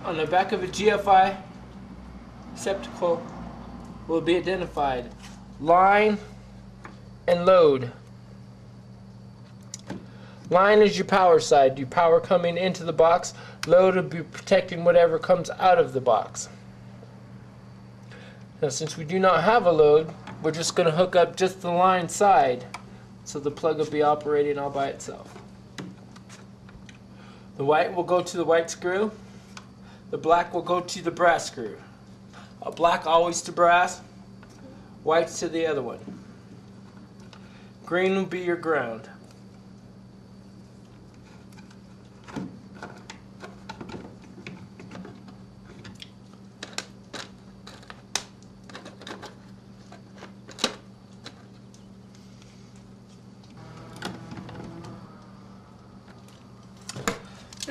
On the back of a GFI receptacle will be identified line and load. Line is your power side, your power coming into the box. Load will be protecting whatever comes out of the box. Now, since we do not have a load, we're just going to hook up just the line side, so the plug will be operating all by itself. The white will go to the white screw. The black will go to the brass screw. Black always to brass, white to the other one. Green will be your ground.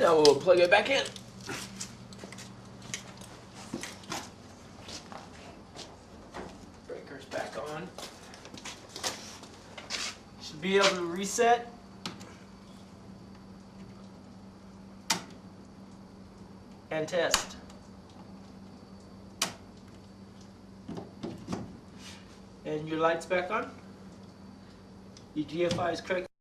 Now we'll plug it back in. Breaker's back on. Should be able to reset. And test. And your light's back on. Your GFI is correct.